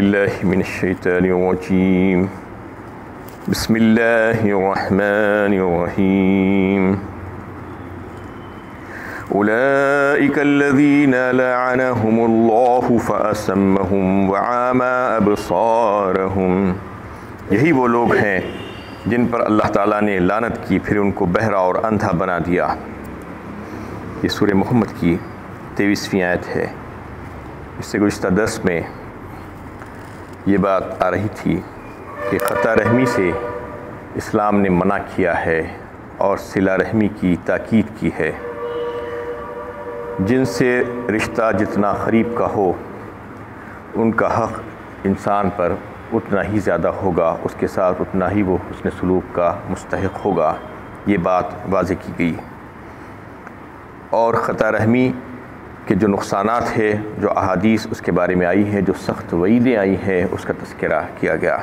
باللہ من الشیطان الرجیم بسم اللہ الرحمن الرحیم اولئک الذین لعنهم اللہ فأصمهم وعمی ابصارهم، یہی وہ لوگ ہیں جن پر اللہ تعالیٰ نے لعنت کی، پھر ان کو بہرا اور اندھا بنا دیا۔ یہ سورہ محمد کی 23ویں آیت ہے۔ اس سے گزشتہ درس میں یہ بات آ رہی تھی کہ قطع رحمی سے اسلام نے منع کیا ہے اور صلہ رحمی کی تاکید کی ہے۔ جن سے رشتہ جتنا قریب کا ہو ان کا حق انسان پر اتنا ہی زیادہ ہوگا، اس کے ساتھ اتنا ہی وہ حسن سلوک کا مستحق ہوگا، یہ بات واضح کی گئی۔ اور قطع رحمی کے جو نقصانات ہیں، جو احادیث اس کے بارے میں آئی ہیں، جو سخت وعیدیں آئی ہیں، اس کا تذکرہ کیا گیا۔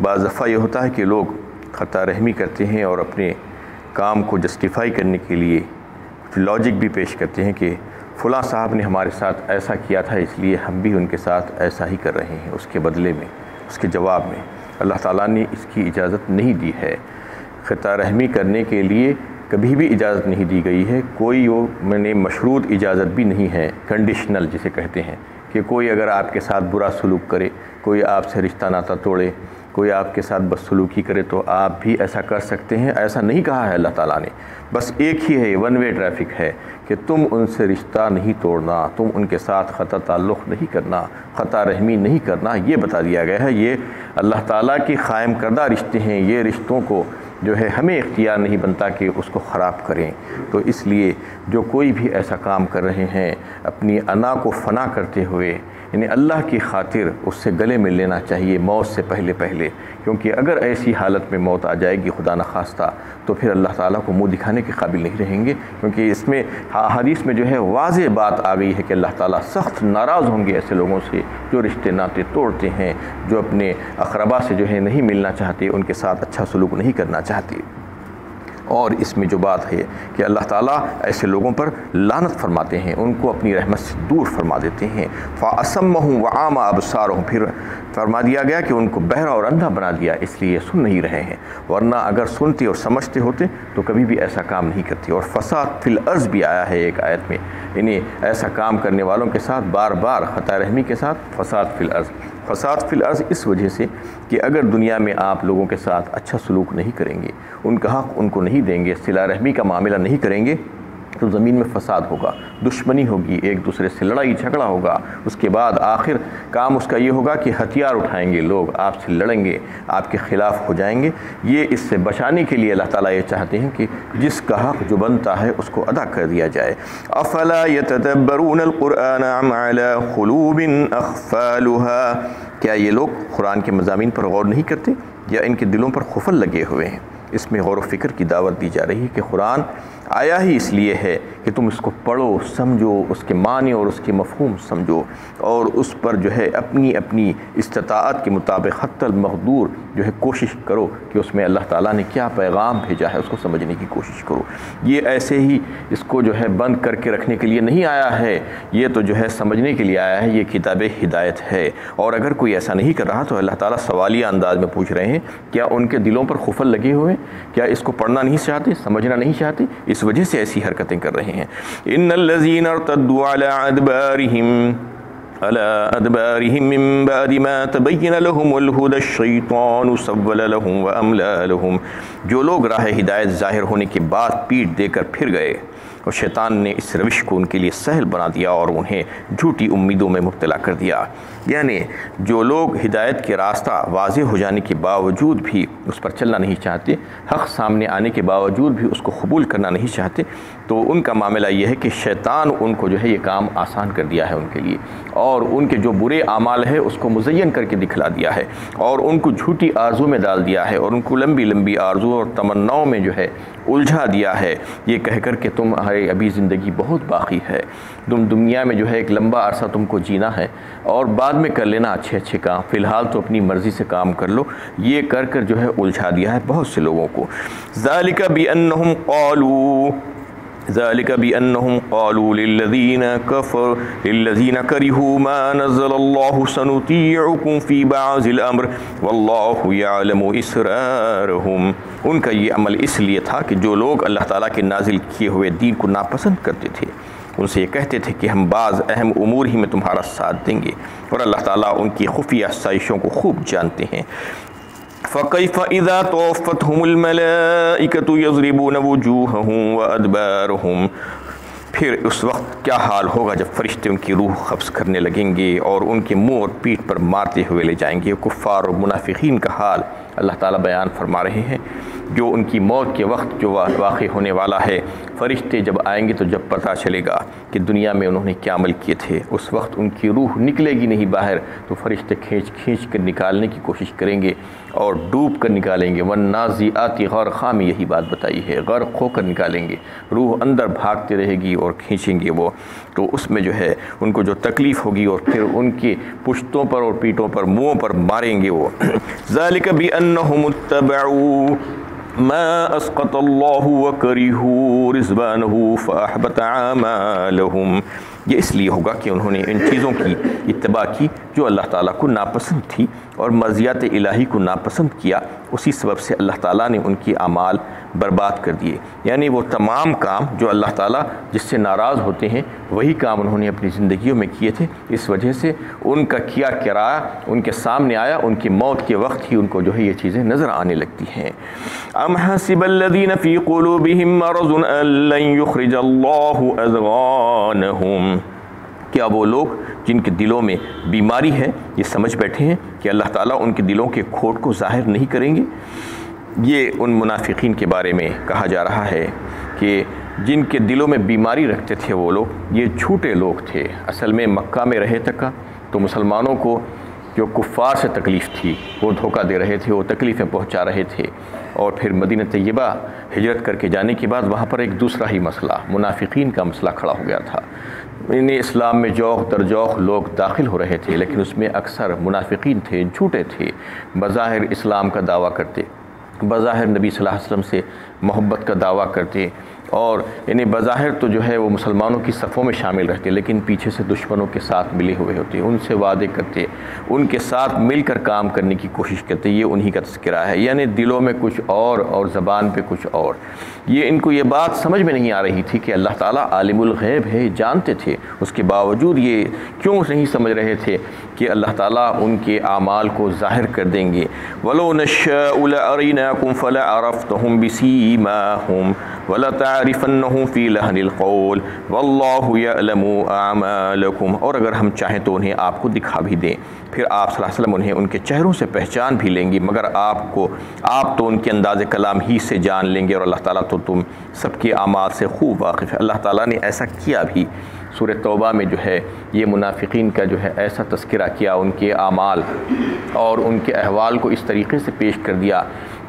بعض دفعہ یہ ہوتا ہے کہ لوگ قطع رحمی کرتے ہیں اور اپنے کام کو جسٹیفائی کرنے کے لیے لاجک بھی پیش کرتے ہیں کہ فلاں صاحب نے ہمارے ساتھ ایسا کیا تھا، اس لیے ہم بھی ان کے ساتھ ایسا ہی کر رہے ہیں، اس کے بدلے میں، اس کے جواب میں۔ اللہ تعالیٰ نے اس کی اجازت نہیں دی ہے۔ قطع رحمی کرنے کے لیے کبھی بھی اجازت نہیں دی گئی ہے، کوئی میں نے مشروط اجازت بھی نہیں ہے، کنڈیشنل جسے کہتے ہیں، کہ کوئی اگر آپ کے ساتھ برا سلوک کرے، کوئی آپ سے رشتہ ناتا توڑے، کوئی آپ کے ساتھ بدسلوکی کرے تو آپ بھی ایسا کر سکتے ہیں، ایسا نہیں کہا ہے اللہ تعالیٰ نے۔ بس ایک ہی ہے، ون وے ٹریفک ہے کہ تم ان سے رشتہ نہیں توڑنا، تم ان کے ساتھ قطع تعلق نہیں کرنا، قطع رحمی نہیں کرنا، یہ بتا دیا گیا ہے۔ یہ اللہ تعالیٰ کی قائم کردہ رشتے ہیں، یہ رشتوں کو جو ہے ہمیں اختیار نہیں بنتا کہ اس کو خراب کریں۔ تو اس لیے جو کوئی بھی ایسا کام کر رہے ہیں اپنی انا کو فنا کرتے ہوئے، یعنی اللہ کی خاطر اس سے گلے مل لینا چاہیے موت سے پہلے، کیونکہ اگر ایسی حالت میں موت آ جائے گی خدا نخواستہ تو پھر اللہ تعالیٰ کو منہ دکھانے کے قابل نہیں رہیں گے، کیونکہ اس میں حدیث میں جو ہے واضح بات آ گئی ہے کہ اللہ تعالیٰ سخت ناراض ہوں گے ایسے لوگوں سے جو رشتے ناتے توڑتے ہیں، جو اپنے اقربا سے جو ہے نہیں ملنا چاہتے، ان کے ساتھ اچھا سلوک نہیں کرنا چاہتے۔ اور اس میں جو بات ہے کہ اللہ تعالیٰ ایسے لوگوں پر لعنت فرماتے ہیں، ان کو اپنی رحمت سے دور فرما دیتے ہیں۔ فَأَصَمَّهُمْ وَعَامَ أَبْصَارُهُمْ، پھر فرما دیا گیا کہ ان کو بہرا اور اندھا بنا دیا، اس لیے سن نہیں رہے ہیں، ورنہ اگر سنتے اور سمجھتے ہوتے تو کبھی بھی ایسا کام نہیں کرتے۔ اور فساد فی الارض بھی آیا ہے ایک آیت میں، یعنی ایسا کام کرنے والوں کے ساتھ بار بار قطع رحمی کے ساتھ فساد فی الارض۔ فساد فی الارض اس وجہ سے کہ اگر دنیا میں آپ لوگوں کے ساتھ اچھا سلوک نہیں کریں گے، ان کا حق ان کو نہیں دیں گے، صلہ رحمی کا معاملہ نہیں کریں گے، تو زمین میں فساد ہوگا، دشمنی ہوگی، ایک دوسرے سے لڑائی جھگڑا ہوگا، اس کے بعد آخر کام اس کا یہ ہوگا کہ ہتھیار اٹھائیں گے لوگ، آپ سے لڑیں گے، آپ کے خلاف ہو جائیں گے۔ یہ اس سے بچانے کے لیے اللہ تعالیٰ یہ چاہتے ہیں کہ جس کا حق جو بنتا ہے اس کو ادا کر دیا جائے۔ افلا يتدبرون القرآن ام على قلوب اقفالها، کیا یہ لوگ قرآن کے مضامین پر غور نہیں کرتے یا ان کے دلوں پر قفل لگے ہوئے ہیں؟ اس میں غور و فکر کی دعوت دی جا رہی ہے کہ قرآن آیا ہی اس لیے ہے کہ تم اس کو پڑھو، سمجھو، اس کے معنی اور اس کے مفہوم سمجھو، اور اس پر جو ہے اپنی اپنی استطاعت کے مطابق حتی المقدور جو ہے کوشش کرو کہ اس میں اللہ تعالیٰ نے کیا پیغام بھیجا ہے اس کو سمجھنے کی کوشش کرو۔ یہ ایسے ہی اس کو جو ہے بند کر کے رکھنے کے لیے نہیں آیا ہے، یہ تو جو ہے سمجھنے کے لیے آیا ہے، یہ کتاب ہدایت ہے۔ اور اگر کوئی ایسا نہیں کر رہا تو اللہ تعالیٰ سوالیہ انداز میں پوچھ رہے ہیں، کیا ان کے دلوں پر قفل لگے ہوئے، کیا اس کو پڑھنا نہیں چاہتے، سمجھنا نہیں چاہتے، اس وجہ سے ایسی حرکتیں کر رہے ہیں۔ ان الذين ارتدوا على ادبارهم من بعد ما تبين لهم الهدى الشيطان سول لهم واملى لهم، جو لوگ راہ ہدایت ظاہر ہونے کے بعد پیٹ دے کر پھر گئے اور شیطان نے اس روش کو ان کے لیے سہل بنا دیا اور انہیں جھوٹی امیدوں میں مبتلا کر دیا۔ یعنی جو لوگ ہدایت کے راستہ واضح ہو جانے کے باوجود بھی اس پر چلنا نہیں چاہتے، حق سامنے آنے کے باوجود بھی اس کو قبول کرنا نہیں چاہتے، تو ان کا معاملہ یہ ہے کہ شیطان ان کو جو ہے یہ کام آسان کر دیا ہے ان کے لیے، اور ان کے جو برے اعمال ہے اس کو مزین کر کے دکھلا دیا ہے، اور ان کو جھوٹی آرزو میں ڈال دیا ہے، اور ان کو لمبی لمبی آرزو اور تمناؤں میں جو ہے الجھا دیا ہے، یہ کہہ کر کہ تمہاری ابھی زندگی بہت باقی ہے، تم دنیا میں جو ہے ایک لمبا عرصہ تم کو جینا ہے، اور بعد میں کر لینا اچھے اچھے کام، فی الحال تو اپنی مرضی سے کام کر لو، یہ کر کر جو ہے الجھا دیا ہے بہت سے لوگوں کو۔ ذالک بانہم قالوا، ذلك بأنهم قالوا للذين كرهوا ما نزل الله سنطيعكم في بعض الأمر والله يعلم إسرارهم. ان کا یہ عمل اس لیے تھا کہ جو لوگ اللہ تعالیٰ کے نازل کیے ہوئے دین کو ناپسند کرتے تھے ان سے یہ کہتے تھے کہ ہم بعض اہم امور ہی میں تمہارا ساتھ دیں گے، اور اللہ تعالیٰ ان کی خفیہ سازشوں کو خوب جانتے ہیں. فَكَيْفَ إِذَا تَوَفَّتْهُمُ الْمَلَائِكَةُ يَضْرِبُونَ وُجُوهَهُمْ وَأَدْبَارَهُمْ. پھر اس وقت کیا حال ہوگا جب فرشتے ان کی روح قبض کرنے لگیں گے اور ان کے منہ اور پیٹھ پر مارتے ہوئے لے جائیں گے. کفار اور منافقین کا حال اللہ تعالیٰ بیان فرما رہے ہیں، جو ان کی موت کے وقت جو واقع ہونے والا ہے. فرشتے جب آئیں گے تو جب پتہ چلے گا کہ دنیا میں انہوں نے کیا عمل کیے تھے، اس وقت ان کی روح نکلے گی نہیں باہر، تو فرشتے کھینچ کر نکالنے کی کوشش کریں گے اور ڈوب کر نکالیں گے. والنازعات غرقا میں یہی بات بتائی ہے، غرق ہو کر نکالیں گے. روح اندر بھاگتے رہے گی اور کھینچیں گے وہ، تو اس میں جو ہے ان کو جو تکلیف ہوگی اور پھر ان کے پشتوں پر اور پیٹوں پر منہوں پر ماریں گے وہ. ذالک بأنہم اتبعوا ما اسقط اللہ وکرہوا رضوانہ فاحبط اعمالہم. یہ اس لیے ہوگا کہ انہوں نے ان چیزوں کی اتباع کی جو اللہ تعالیٰ کو ناپسند تھی اور مرضیات الہی کو ناپسند کیا. اسی سبب سے اللہ تعالیٰ نے ان کی اعمال برباد کر دیے. یعنی وہ تمام کام جو اللہ تعالیٰ جس سے ناراض ہوتے ہیں وہی کام انہوں نے اپنی زندگیوں میں کیے تھے. اس وجہ سے ان کا کیا کرایہ ان کے سامنے آیا، ان کی موت کے وقت ہی ان کو جو ہے یہ چیزیں نظر آنے لگتی ہیں. ام حسب الذین فی قلوبہم مرض ان لن یخرج اللہ اضغانہم. کیا وہ لوگ جن کے دلوں میں بیماری ہے یہ سمجھ بیٹھے ہیں کہ اللہ تعالیٰ ان کے دلوں کے کھوٹ کو ظاہر نہیں کریں گے؟ یہ ان منافقین کے بارے میں کہا جا رہا ہے کہ جن کے دلوں میں بیماری رکھتے تھے وہ لوگ، یہ جھوٹے لوگ تھے. اصل میں مکہ میں رہے تک تو مسلمانوں کو جو کفار سے تکلیف تھی وہ دھوکہ دے رہے تھے، وہ تکلیفیں پہنچا رہے تھے. اور پھر مدینہ طیبہ ہجرت کر کے جانے کے بعد وہاں پر ایک دوسرا ہی مسئلہ، منافقین کا مسئلہ کھڑا ہو گیا تھا. انہیں اسلام میں جوخ در جوخ لوگ داخل ہو رہے تھے، لیکن اس میں اکثر منافقین تھے، جھوٹے تھے. بظاہر اسلام کا دعویٰ کرتے، بظاہر نبی صلی اللہ علیہ وسلم سے محبت کا دعویٰ کرتے، اور یعنی بظاہر تو جو ہے وہ مسلمانوں کی صفوں میں شامل رہتے، لیکن پیچھے سے دشمنوں کے ساتھ ملے ہوئے ہوتے، ان سے وعدے کرتے، ان کے ساتھ مل کر کام کرنے کی کوشش کرتے. یہ انہی کا تذکرہ ہے. یعنی دلوں میں کچھ اور زبان پہ کچھ اور. یہ ان کو یہ بات سمجھ میں نہیں آ رہی تھی کہ اللہ تعالیٰ عالم الغیب ہے، جانتے تھے. اس کے باوجود یہ کیوں نہیں سمجھ رہے تھے کہ اللہ تعالیٰ ان کے اعمال کو ظاہر کر دیں گے. وَلَوْ نَشَّاءُ لَأَرَيْنَاكُمْ فَلَعَرَفْتَهُمْ بِسِيمَاهُمْ وَلَتَعْرِفَنَّهُمْ فِي لَحْنِ الْقَوْلِ وَاللَّهُ يَعْلَمُ أَعْمَالَكُمْ. اور اگر ہم چاہیں تو انہیں آپ کو دکھا بھی دیں، پھر آپ صلی اللہ علیہ وسلم انہیں ان کے چہروں سے پہچان بھی لیں گی، مگر آپ تو ان کے انداز کلام ہی سے جان لیں گے، اور اللہ تعالیٰ تو تم سب کے اعمال سے خوب واقف ہے. اللہ تعالیٰ نے ایسا کیا بھی. سورہ توبہ میں جو ہے یہ منافقین کا جو ہے ایسا تذکرہ کیا، ان کے اعمال اور ان کے احوال کو اس طریقے سے پیش کر دیا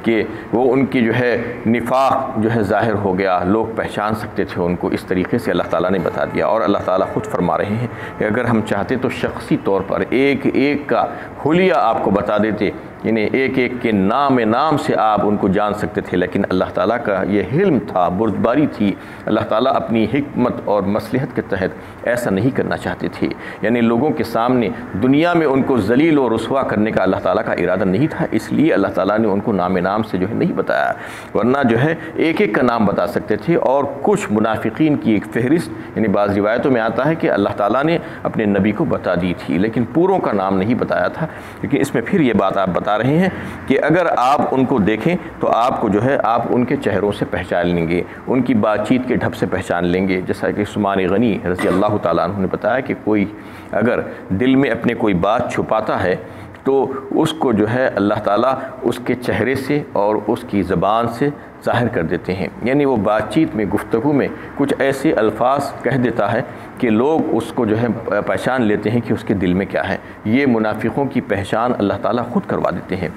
کہ وہ ان کی جو ہے نفاق جو ہے ظاہر ہو گیا، لوگ پہچان سکتے تھے ان کو. اس طریقے سے اللہ تعالیٰ نے بتا دیا. اور اللہ تعالیٰ خود فرما رہے ہیں کہ اگر ہم چاہتے تو شخصی طور پر ایک ایک کا حلیہ آپ کو بتا دیتے، یعنی ایک ایک کے نام سے آپ ان کو جان سکتے تھے، لیکن اللہ تعالیٰ کا یہ حلم تھا، بردباری تھی. اللہ تعالیٰ اپنی حکمت اور مصلحت کے تحت ایسا نہیں کرنا چاہتے تھے. یعنی لوگوں کے سامنے دنیا میں ان کو ذلیل و رسوا کرنے کا اللہ تعالیٰ کا ارادہ نہیں تھا، اس لیے اللہ تعالیٰ نے ان کو نام سے جو ہے نہیں بتایا، ورنہ جو ہے ایک ایک کا نام بتا سکتے تھے. اور کچھ منافقین کی ایک فہرست یعنی بعض روایتوں میں آتا ہے کہ اللہ تعالیٰ نے اپنے نبی کو بتا دی تھی، لیکن پوروں کا نام نہیں بتایا تھا. لیکن اس میں پھر یہ بات آپ بتا رہے ہیں کہ اگر آپ ان کو دیکھیں تو آپ کو جو ہے آپ ان کے چہروں سے پہچان لیں گے، ان کی بات چیت کے ڈھب سے پہچان لیں گے. جیسا کہ عثمان غنی رضی اللہ تعالیٰ عنہ نے بتایا کہ کوئی اگر دل میں اپنے کوئی بات چھپاتا ہے تو اس کو جو ہے اللہ تعالیٰ اس کے چہرے سے اور اس کی زبان سے ظاہر کر دیتے ہیں. یعنی وہ بات چیت میں گفتگو میں کچھ ایسے الفاظ کہہ دیتا ہے کہ لوگ اس کو جو ہے پہچان لیتے ہیں کہ اس کے دل میں کیا ہے. یہ منافقوں کی پہچان اللہ تعالیٰ خود کروا دیتے ہیں.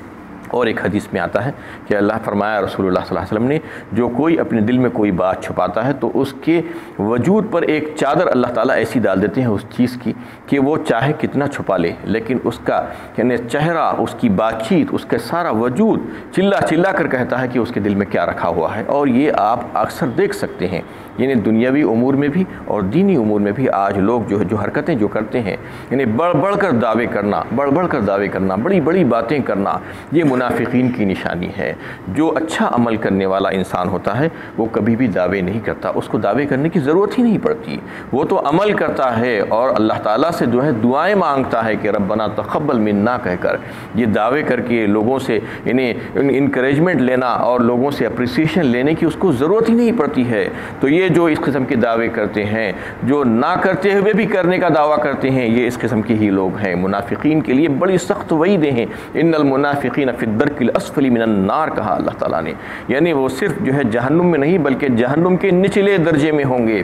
اور ایک حدیث میں آتا ہے کہ اللہ فرمایا رسول اللہ صلی اللہ علیہ وسلم نے، جو کوئی اپنے دل میں کوئی بات چھپاتا ہے تو اس کے وجود پر ایک چادر اللہ تعالیٰ ایسی ڈال دیتے ہیں اس چیز کی کہ وہ چاہے کتنا چھپا لے، لیکن اس کا یعنی چہرہ، اس کی بات چیت، اس کا سارا وجود چلا کر کہتا ہے کہ اس کے دل میں کیا رکھا ہوا ہے. اور یہ آپ اکثر دیکھ سکتے ہیں یعنی دنیاوی امور میں بھی اور دینی امور میں بھی آج لوگ جو حرکتیں جو کرتے ہیں، یعنی بڑھ کر دعوے کرنا، بڑی بڑی باتیں کرنا، یہ منافقین کی نشانی ہے۔ جو اچھا عمل کرنے والا انسان ہوتا ہے وہ کبھی بھی دعوے نہیں کرتا، اس کو دعوے کرنے کی ضرورت ہی نہیں پڑتی، وہ تو عمل کرتا ہے اور اللہ تعالیٰ سے جو ہے دعائیں مانگتا ہے کہ ربنا تقبل منا کہہ کر۔ یہ دعوے کر کے لوگوں سے انہیں انکریجمنٹ لینا اور لوگوں سے اپریسیشن لینے کی اس کو ضرورت ہی نہیں پڑتی ہے۔ تو یہ جو اس قسم کے دعوے کرتے ہیں، جو نہ کرتے ہوئے بھی کرنے کا دعویٰ کرتے ہیں، یہ اس قسم کے ہی لوگ ہیں۔ منافقین کے لیے بڑی سخت وعیدیں ہیں، ان المنافقین فی الدرک الاسفل من النار کہا اللہ تعالیٰ نے، یعنی وہ صرف جو ہے جہنم میں نہیں بلکہ جہنم کے نچلے درجے میں ہوں گے۔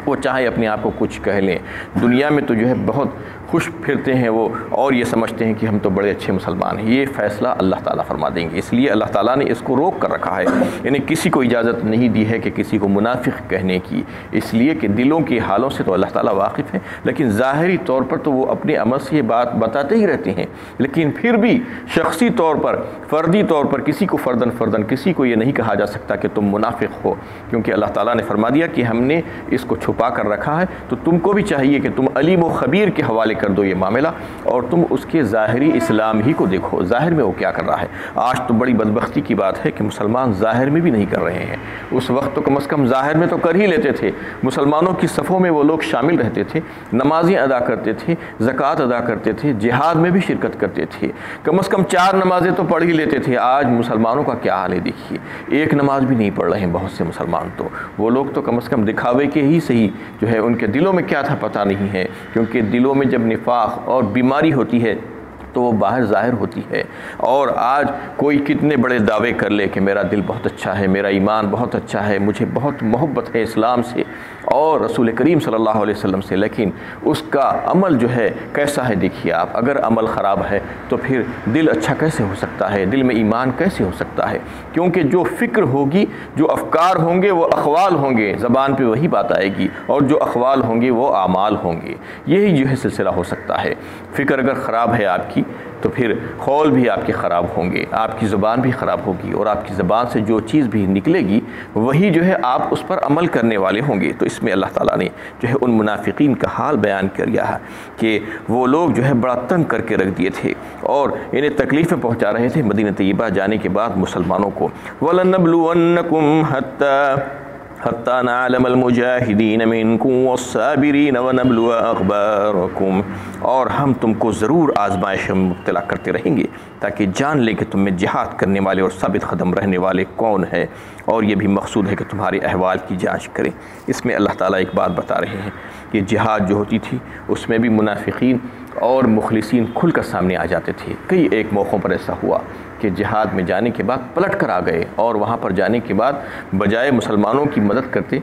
وہ چاہے اپنے آپ کو کچھ کہہ لیں، دنیا میں تو جو ہے بہت خوش پھرتے ہیں وہ، اور یہ سمجھتے ہیں کہ ہم تو بڑے اچھے مسلمان ہیں۔ یہ فیصلہ اللہ تعالیٰ فرما دیں گے، اس لیے اللہ تعالیٰ نے اس کو روک کر رکھا ہے، یعنی کسی کو اجازت نہیں دی ہے کہ کسی کو منافق کہنے کی، اس لیے کہ دلوں کے حالوں سے تو اللہ تعالیٰ واقف ہے، لیکن ظاہری طور پر تو وہ اپنے عمل سے یہ بات بتاتے ہی رہتے ہیں، لیکن پھر بھی شخصی طور پر، فردی طور پر کسی کو فرداً کسی کو یہ نہیں کہا جا سکتا کہ تم منافق ہو، کیونکہ اللہ تعالیٰ نے فرما دیا کہ ہم نے اس کو چھپا کر رکھا ہے، تو تم کو بھی چاہیے کہ تم علیم و خبیر کے حوالے کر دو یہ معاملہ، اور تم اس کے ظاہری اسلام ہی کو دیکھو، ظاہر میں وہ کیا کر رہا ہے۔ آج تو بڑی بدبختی کی بات ہے کہ مسلمان ظاہر میں بھی نہیں کر رہے ہیں، اس وقت تو کم از کم ظاہر میں تو کر ہی لیتے تھے، مسلمانوں کی صفوں میں وہ لوگ شامل رہتے تھے، نمازیں ادا کرتے تھے، زکوٰۃ ادا کرتے تھے، جہاد میں بھی شرکت کرتے تھے، کم از کم 4 نمازیں تو پڑھ ہی لیتے تھے۔ آج مسلمانوں کا کیا حال ہے دیکھیے، 1 نماز بھی نہیں پڑھ رہے ہیں بہت سے مسلمان، تو وہ لوگ تو کم از کم دکھاوے کے ہی صحیح، جو ہے ان کے دلوں میں کیا تھا پتہ نہیں ہے، کیونکہ دلوں میں جب نفاق اور بیماری ہوتی ہے تو وہ باہر ظاہر ہوتی ہے۔ اور آج کوئی کتنے بڑے دعوے کر لے کہ میرا دل بہت اچھا ہے، میرا ایمان بہت اچھا ہے، مجھے بہت محبت ہے اسلام سے اور رسول کریم صلی اللہ علیہ وسلم سے، لیکن اس کا عمل جو ہے کیسا ہے دیکھیے آپ۔ اگر عمل خراب ہے تو پھر دل اچھا کیسے ہو سکتا ہے، دل میں ایمان کیسے ہو سکتا ہے؟ کیونکہ جو فکر ہوگی، جو افکار ہوں گے وہ اقوال ہوں گے، زبان پہ وہی بات آئے گی، اور جو اقوال ہوں گے وہ اعمال ہوں گے، یہی جو ہے سلسلہ ہو سکتا ہے۔ فکر اگر خراب ہے آپ کی تو پھر قول بھی آپ کے خراب ہوں گے، آپ کی زبان بھی خراب ہوگی، اور آپ کی زبان سے جو چیز بھی نکلے گی وہی جو ہے آپ اس پر عمل کرنے والے ہوں گے۔ تو اس میں اللہ تعالیٰ نے جو ہے ان منافقین کا حال بیان کیا ہے کہ وہ لوگ جو ہے بڑا تنگ کر کے رکھ دیے تھے اور انہیں تکلیفیں پہنچا رہے تھے مدینہ طیبہ جانے کے بعد مسلمانوں کو۔ وَلَنَبْلُوَنَّكُمْ حَتَّى نَعْلَمَ الْمُجَاهِدِينَ مِنْكُمْ وَالصَّابِرِينَ وَنَبْلُوَ أَخْبَارَكُمْ، اور ہم تم کو ضرور آزمائش میں مبتلا کرتے رہیں گے تاکہ جان لیں کہ تم میں جہاد کرنے والے اور ثابت قدم رہنے والے کون ہیں، اور یہ بھی مقصود ہے کہ تمہارے احوال کی جانچ کریں۔ اس میں اللہ تعالیٰ ایک بات بتا رہے ہیں کہ جہاد جو ہوتی تھی اس میں بھی منافقین اور مخلصین کھل کر سامنے آ جاتے تھے۔ کئی ایک موقعوں پر ایسا ہوا کہ جہاد میں جانے کے بعد پلٹ کر آ گئے، اور وہاں پر جانے کے بعد بجائے مسلمانوں کی مدد کرتے،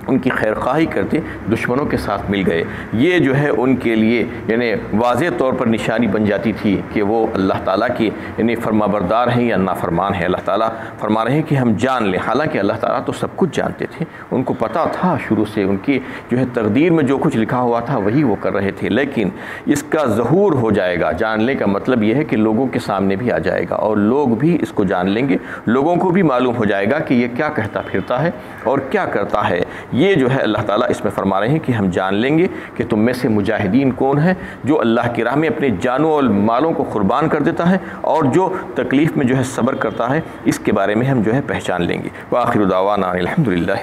ان کی خیر خواہی کرتے، دشمنوں کے ساتھ مل گئے۔ یہ جو ہے ان کے لیے یعنی واضح طور پر نشانی بن جاتی تھی کہ وہ اللہ تعالیٰ کے یعنی فرما بردار ہیں یا نافرمان ہیں۔ اللہ تعالیٰ فرما رہے ہیں کہ ہم جان لیں، حالانکہ اللہ تعالیٰ تو سب کچھ جانتے تھے، ان کو پتہ تھا شروع سے، ان کی جو ہے تقدیر میں جو کچھ لکھا ہوا تھا وہی وہ کر رہے تھے، لیکن اس کا ظہور ہو جائے گا۔ جاننے کا مطلب یہ ہے کہ لوگوں کے سامنے بھی آ جائے گا اور لوگ بھی اس کو جان لیں گے، لوگوں کو بھی معلوم ہو جائے گا کہ یہ کیا کہتا پھرتا ہے اور کیا کرتا ہے۔ یہ جو ہے اللہ تعالیٰ اس میں فرما رہے ہیں کہ ہم جان لیں گے کہ تم میں سے مجاہدین کون ہیں، جو اللہ کی راہ میں اپنے جانوں اور مالوں کو قربان کر دیتا ہے، اور جو تکلیف میں جو ہے صبر کرتا ہے، اس کے بارے میں ہم جو ہے پہچان لیں گے۔ وآخر دعوانا الحمدللہ۔